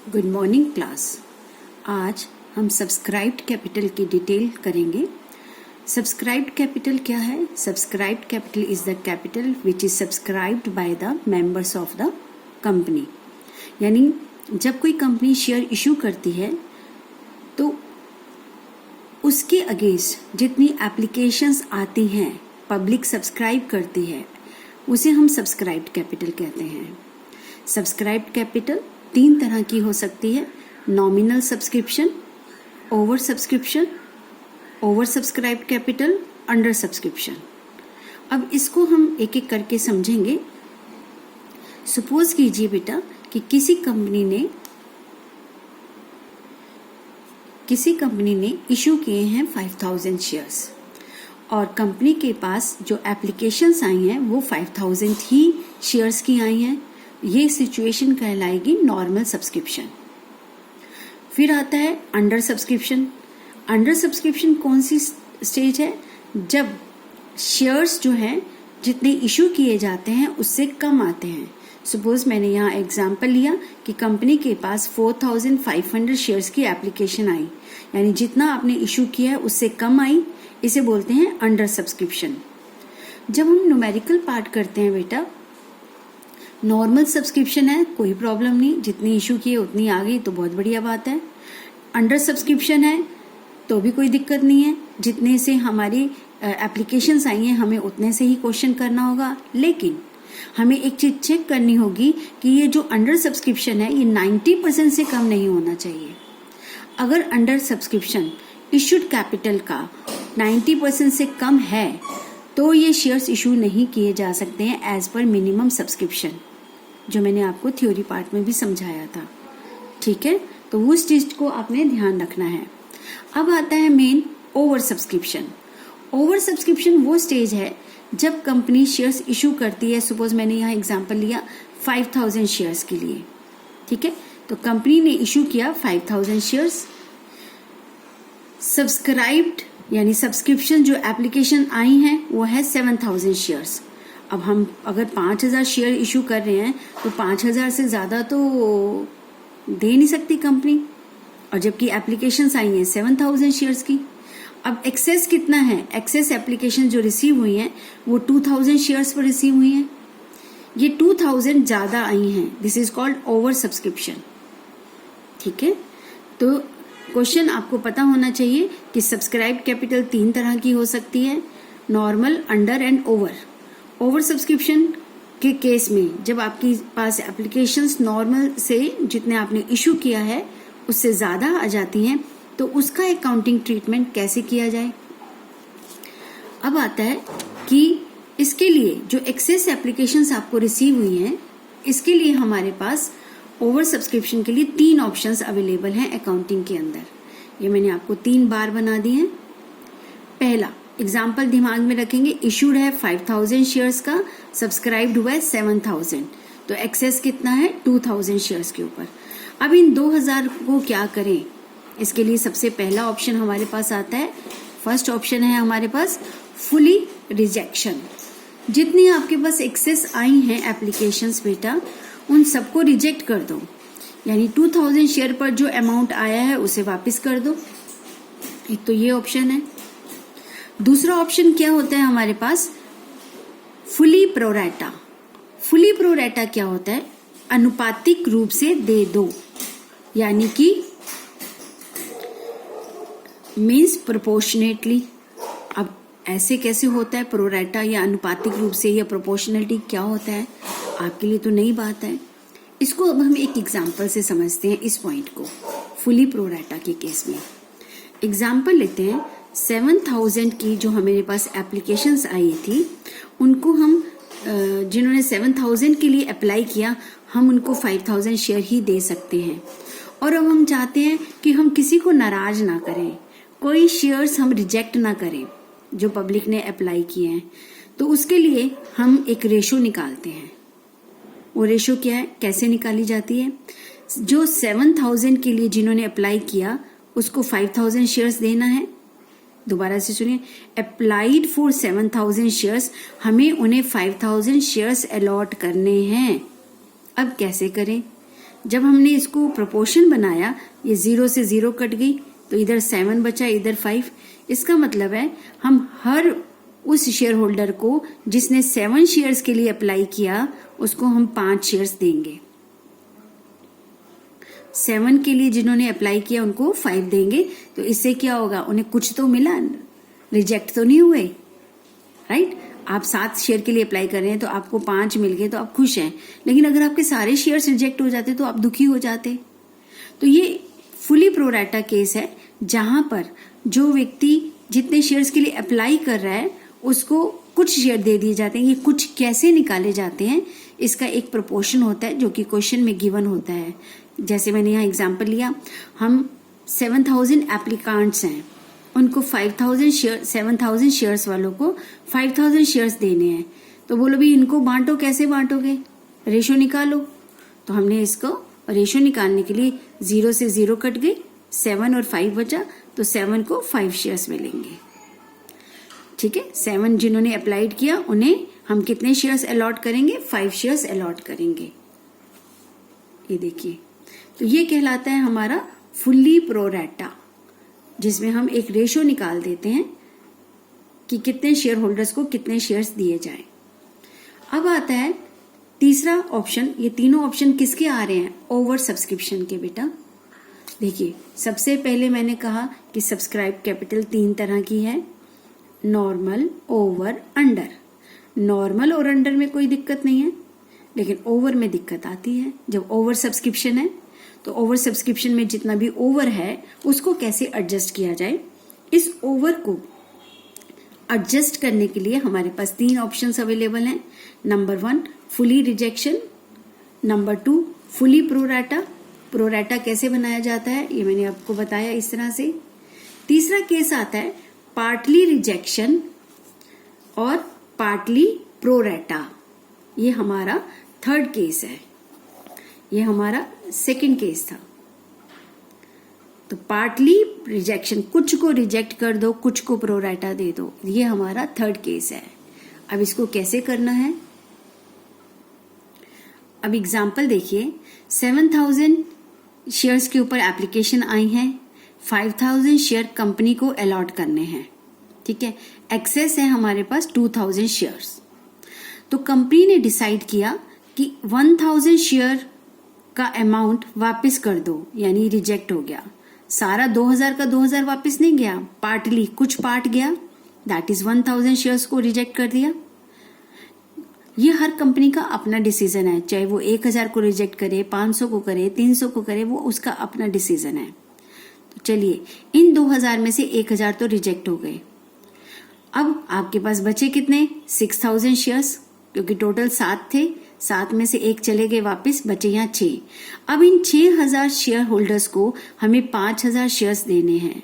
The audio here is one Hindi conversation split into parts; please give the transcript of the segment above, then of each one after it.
Good morning class. आज हम सब्सक्राइब्ड कैपिटल की डिटेल करेंगे। सब्सक्राइब्ड कैपिटल क्या है? Subscribed capital is the capital which is subscribed by the members of the company. यानी जब कोई कंपनी शेयर इशू करती है तो उसके अगेंस्ट जितनी एप्लीकेशंस आती हैं, पब्लिक सब्सक्राइब करती है, उसे हम सब्सक्राइब्ड कैपिटल कहते हैं। सब्सक्राइब्ड कैपिटल 3 तरह की हो सकती है: nominal subscription, over subscribed capital, under subscription. अब इसको हम एक एक करके समझेंगे। सपोज कीजिए बेटा कि किसी कंपनी ने इशू किए हैं 5000 शेयर्स और कंपनी के पास जो एप्लीकेशंस आई हैं वो 5000 ही शेयर्स की आई हैं। ये सिचुएशन कहलाएगी नॉर्मल सब्सक्रिप्शन। फिर आता है अंडर सब्सक्रिप्शन। अंडर सब्सक्रिप्शन कौन सी स्टेज है? जब शेयर्स जो हैं जितने इशू किए जाते हैं उससे कम आते हैं। सपोज मैंने यहाँ एग्जांपल लिया कि कंपनी के पास 4500 शेयर्स की एप्लीकेशन आई, यानी जितना आपने इशू किया है उससे कम आई, इसे बोलते हैं अंडर सब्सक्रिप्शन। जब हम न्यूमेरिकल पार्ट करते हैं बेटा, नॉर्मल सब्सक्रिप्शन है, कोई प्रॉब्लम नहीं, जितनी इशू किए उतनी आ गई तो बहुत बढ़िया बात है। अंडर सब्सक्रिप्शन है तो भी कोई दिक्कत नहीं है, जितने से हमारी एप्लीकेशंस आई हैं हमें उतने से ही क्वेश्चन करना होगा। लेकिन हमें एक चीज चेक करनी होगी कि ये जो अंडर सब्सक्रिप्शन है ये 90% से कम नहीं होना चाहिए। अगर अंडर सब्सक्रिप्शन इशूड कैपिटल का 90% से कम है तो ये शेयर्स इशू नहीं किए जा सकते हैं एज पर मिनिमम सब्सक्रिप्शन, जो मैंने आपको थ्योरी पार्ट में भी समझाया था। ठीक है, तो उस चीज को आपने ध्यान रखना है। अब आता है main over subscription. Over subscription वो स्टेज है जब कंपनी शेयर्स इशू करती है। सपोज मैंने यहाँ एग्जांपल लिया 5000 शेयर्स के लिए। ठीक है, तो कंपनी ने इशू किया 5000 शेयर्स। सब्सक्राइब्ड यानी सब्सक्रिप्शन जो एप्लीकेशन आई हैं वो है 7000 शेयर्स। अब हम अगर 5000 शेयर इशू कर रहे हैं तो 5000 से ज्यादा तो दे नहीं सकती कंपनी, और जबकि एप्लीकेशंस आई हैं 7000 शेयर्स की। अब एक्सेस कितना है? एक्सेस एप्लीकेशन जो रिसीव हुई हैं वो 2000 शेयर्स पर रिसीव हुई हैं। ये 2000 ज्यादा आई हैं, this is called over subscription. ठीक है, तो क्वेश्चन आपको पता होना चाहिए कि सब्सक्राइब्ड कैपिटल 3 तरह की हो सकती है: normal, under and over. Over subscription के केस में जब आपके पास एप्लीकेशंस नॉर्मल से जितने आपने इशू किया है उससे ज्यादा आ जाती हैं तो उसका अकाउंटिंग ट्रीटमेंट कैसे किया जाए। अब आता है कि इसके लिए जो एक्सेस एप्लीकेशंस आपको रिसीव हुई हैं, इसके लिए हमारे पास ओवर सब्सक्रिप्शन के लिए 3 ऑप्शंस अवेलेबल हैं अकाउंटिंग के अंदर। ये मैंने आपको 3 बार बना दिए हैं। पहला एग्जाम्पल दिमाग में रखेंगे, इशूड है 5000 शेयर्स का, सब्सक्राइब्ड हुआ है 7000, तो एक्सेस कितना है 2000 शेयर्स के ऊपर। अब इन 2000 को क्या करें? इसके लिए सबसे पहला ऑप्शन हमारे पास आता है, फर्स्ट ऑप्शन है हमारे पास फुली रिजेक्शन। जितनी आपके पास एक्सेस आई हैं एप्लीकेशंस बेटा, उन सबको रिजेक्ट कर दो, यानी 2000 शेयर पर जो अमाउंट आया है उसे वापस कर दो। एक तो ये ऑप्शन है। दूसरा ऑप्शन क्या होता है हमारे पास? Fully pro rata. फुली प्रोरेटा क्या होता है? अनुपातिक रूप से दे दो, यानी कि मीन्स प्रोपोर्शनेटली। अब ऐसे कैसे होता है प्रोरेटा या अनुपातिक रूप से, या प्रोपोर्शनलिटी क्या होता है आपके लिए तो नई बात है। इसको अब हम एक एग्जाम्पल से समझते हैं इस पॉइंट को। फुली प्रोरेटा के केस में एग्जाम्पल लेते हैं। 7000 की जो हमारे पास एप्लीकेशंस आई थी, उनको हम जिन्होंने 7000 के लिए अप्लाई किया, हम उनको 5000 शेयर ही दे सकते हैं। और अब हम चाहते हैं कि हम किसी को नाराज ना करें, कोई शेयर्स हम रिजेक्ट ना करें जो पब्लिक ने अप्लाई किए हैं, तो उसके लिए हम एक रेशो निकालते हैं। वो रेशो क्या है, कैसे निकाली जाती है? जो 7000 के लिए जिन्होंने अप्लाई किया उसको 5000 शेयर्स देना है। दोबारा से सुनिए, अप्लाइड फॉर 7000 शेयर्स, हमें उन्हें 5000 शेयर्स अलॉट करने हैं। अब कैसे करें? जब हमने इसको प्रोपोर्शन बनाया, ये 0 से 0 कट गई तो इधर 7 बचा, इधर 5। इसका मतलब है हम हर उस शेयर होल्डर को जिसने 7 शेयर्स के लिए अप्लाई किया उसको हम 5 शेयर्स देंगे। 7 के लिए जिन्होंने अप्लाई किया उनको 5 देंगे। तो इससे क्या होगा, उन्हें कुछ तो मिला, रिजेक्ट तो नहीं हुए, राइट। आप 7 शेयर के लिए अप्लाई कर रहे हैं तो आपको 5 मिल गए तो आप खुश हैं, लेकिन अगर आपके सारे शेयर्स रिजेक्ट हो जाते तो आप दुखी हो जाते। तो ये फुली प्रोराटा केस है जहां पर जो व्यक्ति जितने शेयर्स के लिए अप्लाई कर रहा है उसको कुछ शेयर दे दिए जाते हैं। ये कुछ कैसे निकाले जाते हैं, इसका एक प्रोपोर्शन होता है जो कि क्वेश्चन में गिवन होता है। जैसे मैंने यहाँ एग्जांपल लिया, हम 7000 एप्लीकांट्स हैं, उनको 7,000 शेयर्स वालों को 5,000 शेयर्स देने हैं। तो बोलो भी इनको बांटो, कैसे बांटोगे, रेशो निकालो। तो हमने इसको रेशो निकालने के लिए 0 से 0 कट गई, 7 और 5 बचा, तो 7 को 5 शेयर्स मिलेंगे। ठीक है, 7 जिन्होंने अप्लाइड किया उन्हें हम कितने शेयर्स अलॉट करेंगे, 5 शेयर्स अलॉट करेंगे। ये देखिए, तो ये कहलाता है हमारा फुल्ली प्रोराटा, जिसमें हम एक रेशो निकाल देते हैं कि कितने शेयर होल्डर्स को कितने शेयर्स दिए जाएं। अब आता है तीसरा ऑप्शन। ये तीनों ऑप्शन किसके आ रहे हैं, ओवर सब्सक्रिप्शन के। बेटा देखिए, सबसे पहले मैंने कहा कि सब्सक्राइब कैपिटल 3 तरह की है, नॉर्मल, ओवर, अंडर। नॉर्मल और अंडर में कोई दिक्कत नहीं है, लेकिन ओवर में दिक्कत आती है। जब ओवर सब्सक्रिप्शन है तो ओवर सब्सक्रिप्शन में जितना भी ओवर है उसको कैसे एडजस्ट किया जाए। इस ओवर को एडजस्ट करने के लिए हमारे पास 3 ऑप्शंस अवेलेबल हैं। Number 1 fully rejection, number 2 fully pro rata. Pro rata कैसे बनाया जाता है ये मैंने आपको बताया इस तरह से। तीसरा केस आता है पार्टली रिजेक्शन और पार्टली प्रोराटा। ये हमारा थर्ड केस है, ये हमारा सेकंड केस था। तो पार्टली रिजेक्शन, कुछ को रिजेक्ट कर दो, कुछ को प्रोराटा दे दो, ये हमारा थर्ड केस है। अब इसको कैसे करना है, अब एग्जाम्पल देखिए। 7000 शेयर्स के ऊपर एप्लीकेशन आई है, 5000 शेयर कंपनी को अलॉट करने हैं। ठीक है, एक्सेस है हमारे पास 2000 शेयर्स। तो कंपनी ने डिसाइड किया कि 1000 शेयर का अमाउंट वापस कर दो, यानी रिजेक्ट हो गया। सारा 2000 का 2000 वापस नहीं गया, पार्टली कुछ पार्ट गया, दैट इज 1000 शेयर्स को रिजेक्ट कर दिया। ये हर कंपनी का अपना डिसीजन है, चाहे वो 1000 को रिजेक्ट करे, 500 को करे, 300 को करे, वो उसका अपना डिसीजन है। तो चलिए, इन 2000 में से 1000 तो रिजेक्ट हो गए। अब आपके पास बचे कितने, 6000 शेयर्स, क्योंकि टोटल 7 थे, 7 में से 1 चले गए वापस, बचे यहाँ 6। अब इन 6000 शेयर होल्डर्स को हमें 5000 शेयर्स देने हैं।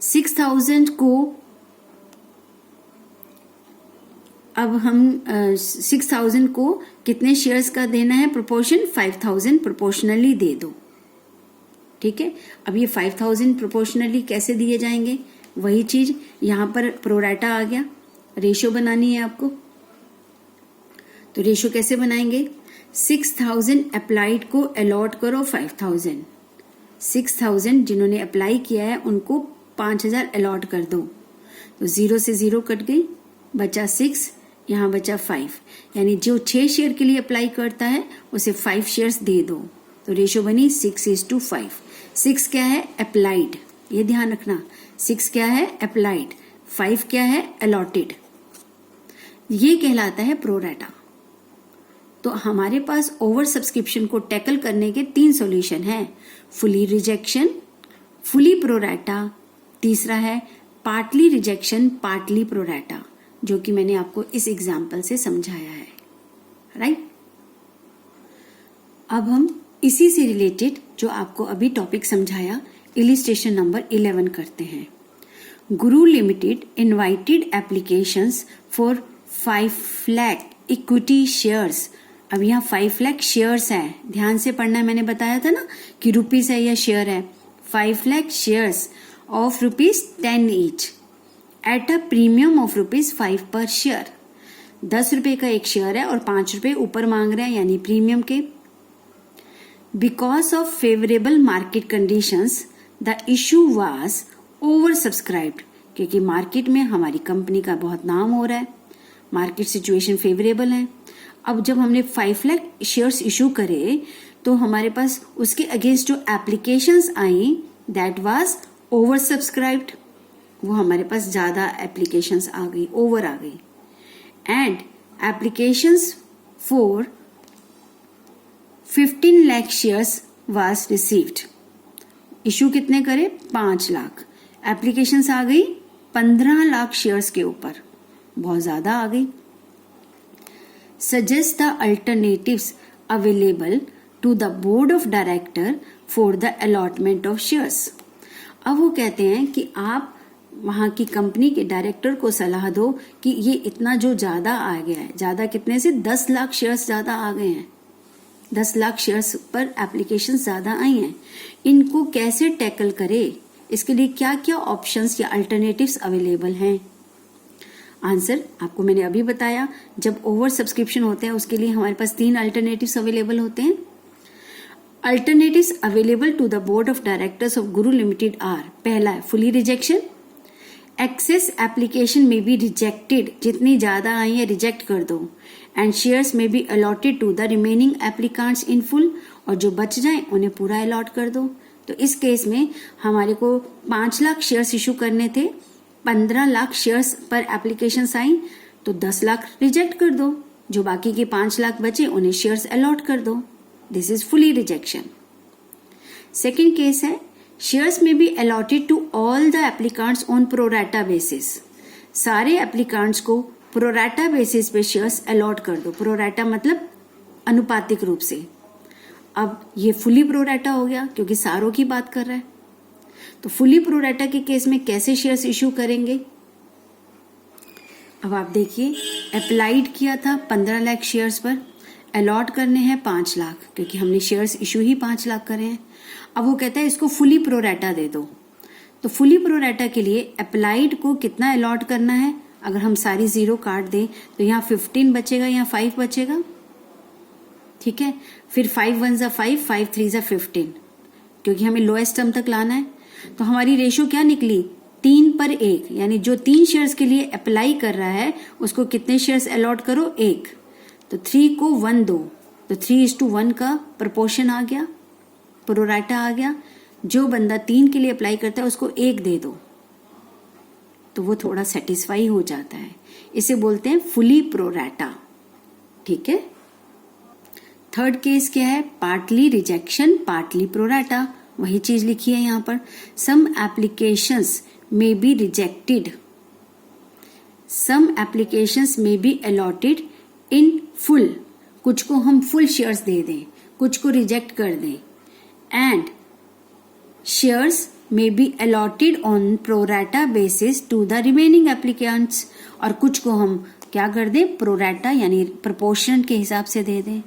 6000 को अब हम 6000 को कितने शेयर्स का देना है प्रोपोर्शन, 5000 प्रोपोर्शनली दे दो। ठीक है, अब ये 5000 प्रोपोर्शनली कैसे दिए जाएंगे, वही चीज यहां पर प्रोराटा आ गया, रेशो बनानी है आपको। तो रेशो कैसे बनाएंगे, 6000 अप्लाइड को अलॉट करो 5000, 6000 जिन्होंने अप्लाई किया है उनको 5000 अलॉट कर दो। तो 0 से 0 कट गई, बचा 6, यहाँ बचा 5, यानी जो 6 शेयर के लिए अप्लाई करता है उसे 5 शेयर्स दे दो। तो रेशो बनी 6:5। 6 क्या है, अप्लाइड, ये ध्यान रखना। 6 क्या है, अप्लाइड, 5 क्या है, अलॉटेड। ये कहलाता है प्रोराटा। तो हमारे पास ओवर सब्सक्रिप्शन को टैकल करने के 3 सॉल्यूशन हैं, फुली रिजेक्शन, फुली प्रोराटा, तीसरा है पार्टली रिजेक्शन पार्टली प्रोराटा, जो कि मैंने आपको इस एग्जाम्पल से समझाया है, राइट। अब हम इसी से रिलेटेड जो आपको अभी टॉपिक समझाया, इलिस्ट्रेशन नंबर 11 करते हैं। गुरु limited invited applications for 5 lakh equity shares. अब यहाँ 5 लाख शेयर्स है, ध्यान से पढ़ना है, मैंने बताया था ना कि रुपीस है या शेयर है। 5 lakh shares of ₹10 each at a premium of ₹5 पर शेयर। 10 रुपए का एक शेयर है और 5 रुपए ऊपर मांग रहे हैं, यानी प्रीमियम के। Because of favourable market conditions the issue was over subscribed, क्योंकि मार्केट में हमारी कंपनी का बहुत नाम हो रहा है, मार्केट सिचुएशन फेवरेबल है। अब जब हमने 5 लाख शेयर्स इशू करे तो हमारे पास उसके अगेंस्ट जो applications I that was over subscribed, वो हमारे पास ज्यादा एप्लीकेशंस आ गई, ओवर आ गई। And applications for 15 lakh shares was received. Issue कितने करे? 5 लाख। एप्लीकेशंस आ गई 15 लाख शेयर्स के ऊपर, बहुत ज्यादा आ गई। Suggest the alternatives available to the board of director for the allotment of shares. अब वो कहते हैं कि आप वहां की कंपनी के डायरेक्टर को सलाह दो कि ये इतना जो ज्यादा आ गया है, ज्यादा कितने से? 10 लाख शेयर्स ज्यादा आ गए हैं, 10 लाख शेयर्स पर एप्लीकेशन ज्यादा आई हैं, इनको कैसे टैकल करे, इसके लिए क्या क्या ऑप्शंस या अल्टरनेटिव्स अवेलेबल हैं। आंसर आपको मैंने अभी बताया, जब ओवर सब्सक्रिप्शन होते हैं उसके लिए हमारे पास 3 अल्टरनेटिव्स अवेलेबल होते हैं। Alternatives available to the board of directors of Guru limited are, पहला है फुली रिजेक्शन, एक्सेस एप्लीकेशन में बी रिजेक्टेड, जितनी ज्यादा आई है रिजेक्ट कर दो, एंड शेयर्स में be allotted to the remaining applicants in full, और जो बच जाए उन्हें पूरा अलॉट कर दो। तो इस केस में हमारे को 5 लाख शेयर्स इशू करने थे, 15 लाख शेयर्स पर एप्लीकेशन आई, तो 10 लाख रिजेक्ट कर दो, जो बाकी के 5 लाख बचे उन्हें शेयर्स अलॉट कर दो। This is fully rejection. Second case है शेयर्स में be allotted to all the applicants on pro rata basis, सारे एप्लीकांट्स को प्रोराटा बेसिस पे शेयर्स अलॉट कर दो। प्रोराटा मतलब अनुपातिक रूप से। अब ये फुली प्रोराटा हो गया क्योंकि सारों की बात कर रहा है। तो फुली प्रोराटा के केस में कैसे शेयर्स इशू करेंगे? अब आप देखिए, अप्लाइड किया था 15 लाख शेयर्स पर, अलॉट करने हैं 5 लाख, क्योंकि हमने शेयर्स इशू ही 5 लाख करे हैं। अब वो कहता है इसको फुली प्रोराटा दे दो। तो फुली प्रोराटा के लिए अप्लाइड को कितना अलॉट करना है? अगर हम सारी 0 काट दें तो यहाँ 15 बचेगा, यहाँ 5 बचेगा, ठीक है। फिर 5 1 जा 5, 5 3 जा 15, क्योंकि हमें लोएस्ट टर्म तक लाना है। तो हमारी रेशो क्या निकली? 3 पर 1, यानी जो 3 शेयर्स के लिए अप्लाई कर रहा है उसको कितने शेयर्स अलॉट करो? 1। तो 3 को 1 दो, तो 3:1 का प्रपोर्शन आ गया, प्रोराटा आ गया। जो बंदा 3 के लिए अप्लाई करता है उसको 1 दे दो, तो वो थोड़ा सेटिस्फाई हो जाता है। इसे बोलते हैं फुली प्रोराटा, ठीक है। थर्ड केस क्या है? पार्टली रिजेक्शन पार्टली प्रोराटा, वही चीज लिखी है यहाँ पर। Some applications may be rejected, some applications may be allotted in full, कुछ को हम फुल शेयर्स दे दें, कुछ को रिजेक्ट कर दें। And shares may be allotted on pro rata basis to the remaining applicants, और कुछ को हम क्या कर दें? pro rata यानी proportion के हिसाब से दे दें।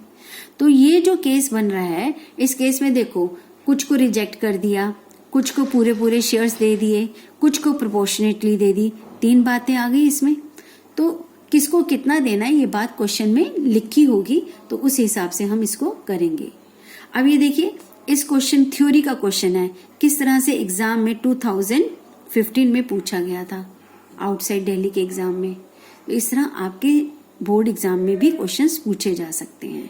तो ये जो केस बन रहा है, इस केस में देखो, कुछ को रिजेक्ट कर दिया, कुछ को पूरे पूरे शेयर्स दे दिए, कुछ को प्रोपोर्शनेटली दे दी, 3 बातें आ गई इसमें। तो किसको कितना देना है ये बात क्वेश्चन में लिखी होगी, तो उस हिसाब से हम इसको करेंगे। अब ये देखिए, इस क्वेश्चन थ्योरी का क्वेश्चन है, किस तरह से एग्जाम में 2015 में पूछा गया था आउटसाइड दिल्ली के एग्जाम में। तो इस तरह आपके बोर्ड एग्जाम में भी क्वेश्चंस पूछे जा सकते हैं।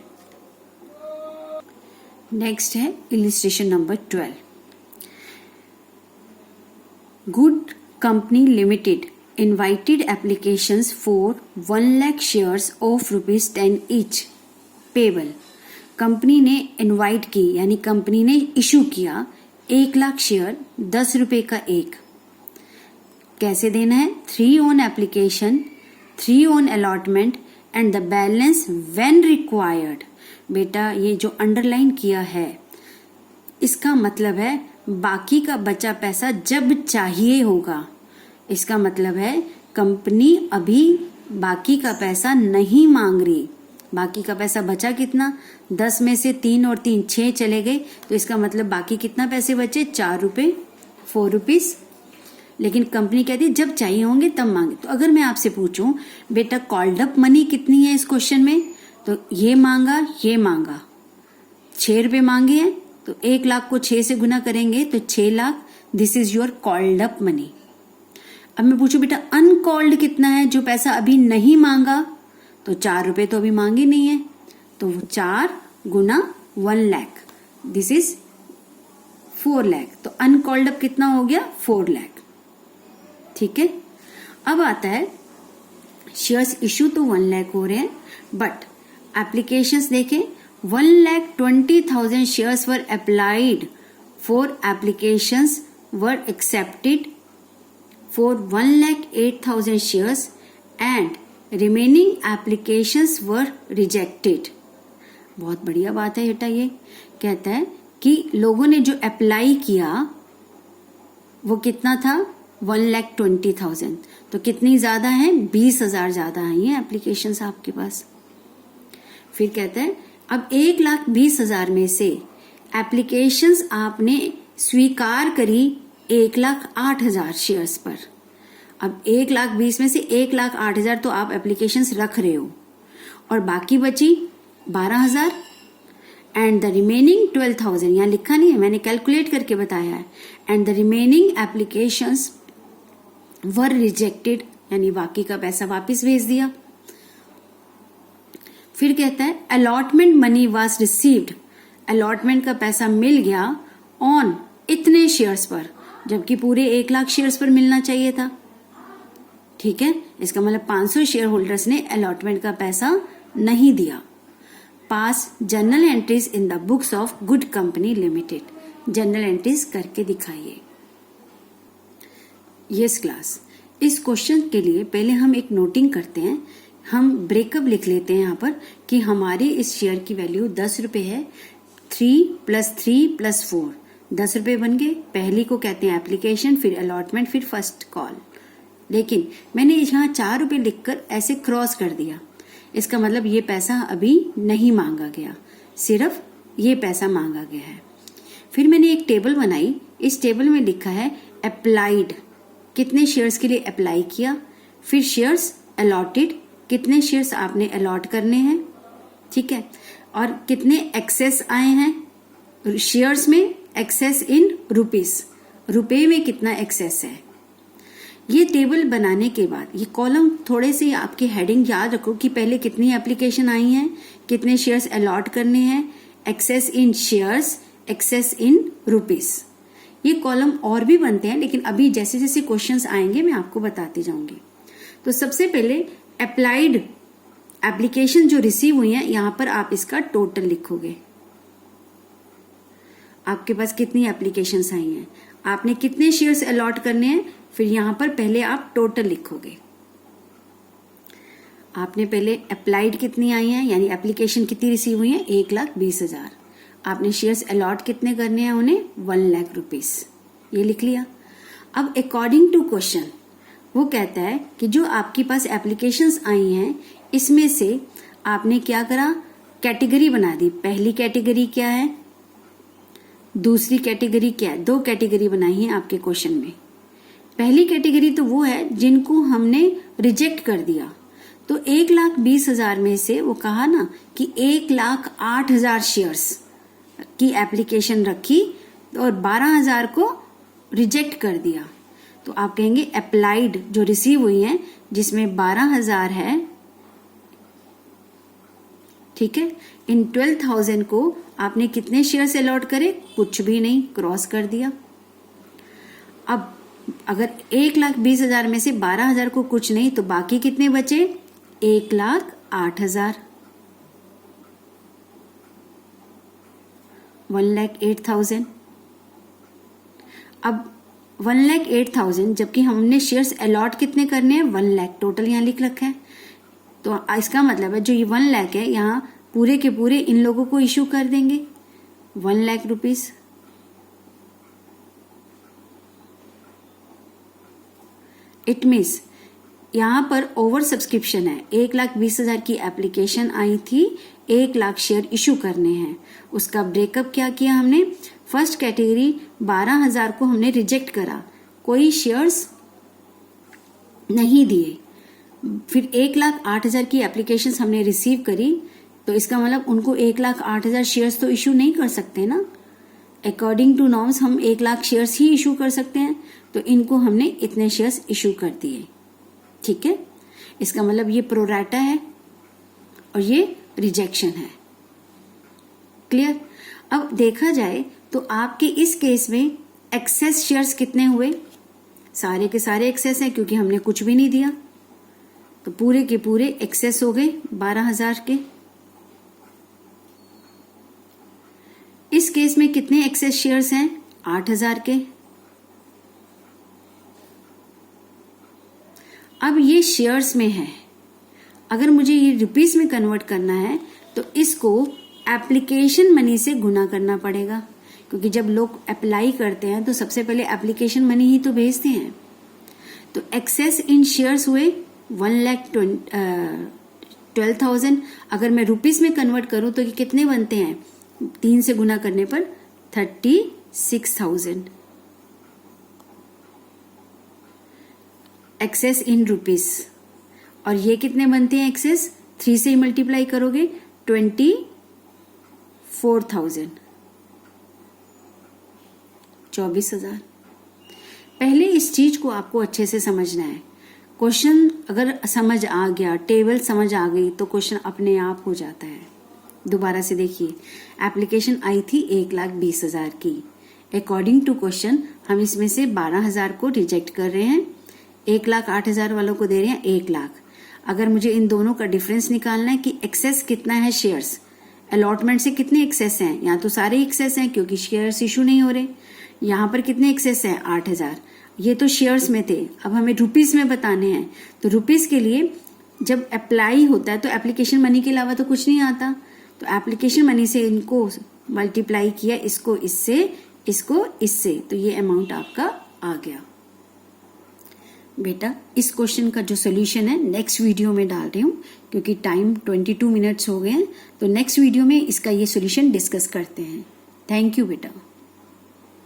नेक्स्ट है illustration number 12। Good company limited invited applications for 1 lakh shares of ₹10 each payable। Company ने इनवाइट की, यानी कंपनी ने इशू किया 1 लाख शेयर, 10 रुपए का एक। कैसे देना है? 3 on application, 3 on allotment and the balance when required. बेटा ये जो अंडरलाइन किया है इसका मतलब है बाकी का बचा पैसा जब चाहिए होगा। इसका मतलब है कंपनी अभी बाकी का पैसा नहीं मांग रही। बाकी का पैसा बचा कितना? 10 में से 3 और 3 6 चले गए, तो इसका मतलब बाकी कितना पैसे बचे? 4 रुपए, 4 रुपीज। लेकिन कंपनी कहती है जब चाहिए होंगे तब मांगे। तो अगर मैं आपसे पूछूं बेटा कॉल्ड अप मनी कितनी है इस क्वेश्चन में, तो ये मांगा, ₹6 मांगे हैं तो 1 लाख को 6 से गुना करेंगे तो 6 lakh. This is your called up money. अब मैं पूछूं बेटा अनकॉल्ड कितना है, जो पैसा अभी नहीं मांगा, तो ₹4 तो अभी मांगे नहीं है, तो वो 4 गुना 1 लाख, दिस इज 4 लाख। तो अनकॉल्ड अप कितना हो गया? 4 लाख। ठीक है, अब आता है शेयर्स इशू तो 1 लाख हो रहे हैं, बट एप्लीकेशंस देखें 1,20,000 shares were applied for applications were accepted for 1,08,000 shares and remaining applications were rejected। बहुत बढ़िया बात है बेटा। ये कहता है कि लोगों ने जो अप्लाई किया वो कितना था? 1,20,000। तो कितनी ज्यादा है? 20,000 ज्यादा आई है एप्लीकेशंस आपके पास। फिर कहता है अब 1,20,000 में से एप्लीकेशंस आपने स्वीकार करी 1,08,000 शेयर्स पर। अब 1,20,000 में से 1,08,000 तो आप एप्लीकेशंस रख रहे हो और बाकी बची 12,000 एंड द रिमेनिंग 12,000। यहां लिखा नहीं है, मैंने कैलकुलेट करके बताया है। And the remaining applications were rejected, यानी बाकी का पैसा वापस भेज दिया। फिर कहता है allotment money was received, allotment का पैसा मिल गया ऑन इतने शेयर्स पर, जबकि पूरे 1 लाख शेयर्स पर मिलना चाहिए था। ठीक है, इसका मतलब 500 शेयर होल्डर्स ने अलॉटमेंट का पैसा नहीं दिया। पास journal entries in the books of good company limited, journal entries करके दिखाइए। यस क्लास, इस क्वेश्चन के लिए पहले हम एक नोटिंग करते हैं। हम ब्रेकअप लिख लेते हैं यहाँ पर कि हमारी इस शेयर की वैल्यू ₹10 है। 3 + 3 + 4 ₹10 बन गए। पहली को कहते हैं एप्लीकेशन, फिर अलॉटमेंट, फिर फर्स्ट कॉल। लेकिन मैंने यहाँ ₹4 लिखकर ऐसे क्रॉस कर दिया, इसका मतलब ये पैसा अभी नहीं मांगा गया, सिर्फ ये पैसा मांगा गया है। फिर मैंने एक टेबल बनाई, इस टेबल में लिखा है अप्लाइड, कितने शेयर्स के लिए अप्लाई किया, फिर शेयर्स अलॉटेड, कितने शेयर्स आपने अलॉट करने हैं। ठीक है, और कितने एक्सेस आए हैं शेयर्स में, एक्सेस इन रुपीस, रुपए में कितना एक्सेस है। ये टेबल बनाने के बाद ये कॉलम थोड़े से आपके हेडिंग याद रखो कि पहले कितनी एप्लीकेशन आई हैं, कितने शेयर्स अलॉट करने हैं, एक्सेस इन शेयर्स, एक्सेस इन रुपीस। ये कॉलम और भी बनते हैं, लेकिन अभी जैसे जैसे क्वेश्चंस आएंगे मैं आपको बताती जाऊंगी। तो सबसे पहले अप्लाइड एप्लीकेशन जो रिसीव हुई है, यहां पर आप इसका टोटल लिखोगे। आपके पास कितनी एप्लीकेशंस आई हैं, आपने कितने शेयर्स अलॉट करने हैं, फिर यहां पर पहले आप टोटल लिखोगे। आपने पहले अप्लाइड कितनी आई हैं, यानी एप्लीकेशन कितनी रिसीव हुई है, 1,20,000। आपने शेयर्स अलॉट कितने करने हैं उन्हें, 1 लाख रुपीस, ये लिख लिया। अब अकॉर्डिंग टू क्वेश्चन वो कहता है कि जो आपके पास एप्लीकेशंस आई हैं इसमें से आपने क्या करा, कैटेगरी बना दी। पहली कैटेगरी क्या है, दूसरी कैटेगरी क्या है, 2 कैटेगरी बनाई है आपके क्वेश्चन में। पहली कैटेगरी तो वो है जिनको हमने रिजेक्ट कर दिया, तो 1,20,000 में से वो कहा ना कि 1,08,000 शेयर्स की एप्लीकेशन रखी और 12,000 को रिजेक्ट कर दिया। तो आप कहेंगे अप्लाइड जो रिसीव हुई है जिसमें 12,000 है, ठीक है, इन 12,000 को आपने कितने शेयर से अलॉट करे, कुछ भी नहीं, क्रॉस कर दिया। अब अगर 1,20,000 में से 12,000 को कुछ नहीं, तो बाकी कितने बचे, 1,08,000, 1,08,000। अब 1,08,000, जबकि हमने शेयर्स अलॉट कितने करने हैं, 1 लाख, टोटल यहाँ लिख रखा है। तो इसका मतलब है जो ये 1 लाख है यहाँ पूरे के पूरे इन लोगों को इशू कर देंगे 1 लाख रुपीस। इट मीन्स यहाँ पर ओवर सब्सक्रिप्शन है, 1,20,000 की एप्लीकेशन आई थी, 1 लाख शेयर इशू करने हैं। उसका ब्रेकअप क्या किया हमने, फर्स्ट कैटेगरी 12,000 को हमने रिजेक्ट करा, कोई शेयर्स नहीं दिए। फिर 1,08,000 की एप्लीकेशंस हमने रिसीव करी, तो इसका मतलब उनको 1,08,000 शेयर्स तो इशू नहीं कर सकते ना। अकॉर्डिंग टू नॉर्म्स हम 1,00,000 शेयर्स ही इशू कर सकते हैं, तो इनको हमने इतने शेयर्स इशू कर दिए। ठीक है, इसका मतलब ये प्रोराटा है और ये रिजेक्शन है। क्लियर। अब देखा जाए तो आपके इस केस में एक्सेस शेयर्स कितने हुए? सारे के सारे एक्सेस हैं क्योंकि हमने कुछ भी नहीं दिया, तो पूरे के पूरे एक्सेस हो गए 12,000 के। इस केस में कितने एक्सेस शेयर्स हैं? 8,000 के। अब ये शेयर्स में है, अगर मुझे ये रुपीस में कन्वर्ट करना है तो इसको एप्लीकेशन मनी से गुना करना पड़ेगा, क्योंकि जब लोग अप्लाई करते हैं तो सबसे पहले एप्लीकेशन मनी ही तो भेजते हैं। तो एक्सेस इन शेयर्स हुए 1,12,000। अगर मैं रुपीस में कन्वर्ट करूं तो ये कितने बनते हैं? 3 से गुना करने पर 36,000 एक्सेस इन रुपीस। और ये कितने बनते हैं एक्सेस? 3 से मल्टीप्लाई करोगे 24,000, 24,000। पहले इस चीज को आपको अच्छे से समझना है। क्वेश्चन अगर समझ आ गया, टेबल समझ आ गई, तो क्वेश्चन अपने आप हो जाता है। दोबारा से देखिए, एप्लीकेशन आई थी 1,20,000 की। अकॉर्डिंग टू क्वेश्चन हम इसमें से 12,000 को रिजेक्ट कर रहे हैं, 1,08,000 वालों को दे रहे हैं 1,00,000। अगर मुझे इन दोनों का डिफरेंस निकालना है कि एक्सेस कितना है शेयर्स, अलॉटमेंट से कितने एक्सेस हैं, यहाँ तो सारे एक्सेस हैं क्योंकि शेयर्स इशू नहीं हो रहे। यहाँ पर कितने एक्सेस हैं? 8,000। ये तो शेयर्स में थे, अब हमें रुपीस में बताने हैं। तो रुपीस के लिए जब अप्लाई होता है तो एप्लीकेशन मनी के अलावा तो कुछ नहीं आता, तो एप्लीकेशन मनी से इनको मल्टीप्लाई किया, इसको इससे, इसको इससे, तो ये अमाउंट आपका आ गया। बेटा इस क्वेश्चन का जो सोल्यूशन है नेक्स्ट वीडियो में डाल रही हूँ, क्योंकि टाइम 22 मिनट्स हो गए हैं, तो नेक्स्ट वीडियो में इसका ये सोल्यूशन डिस्कस करते हैं। थैंक यू बेटा।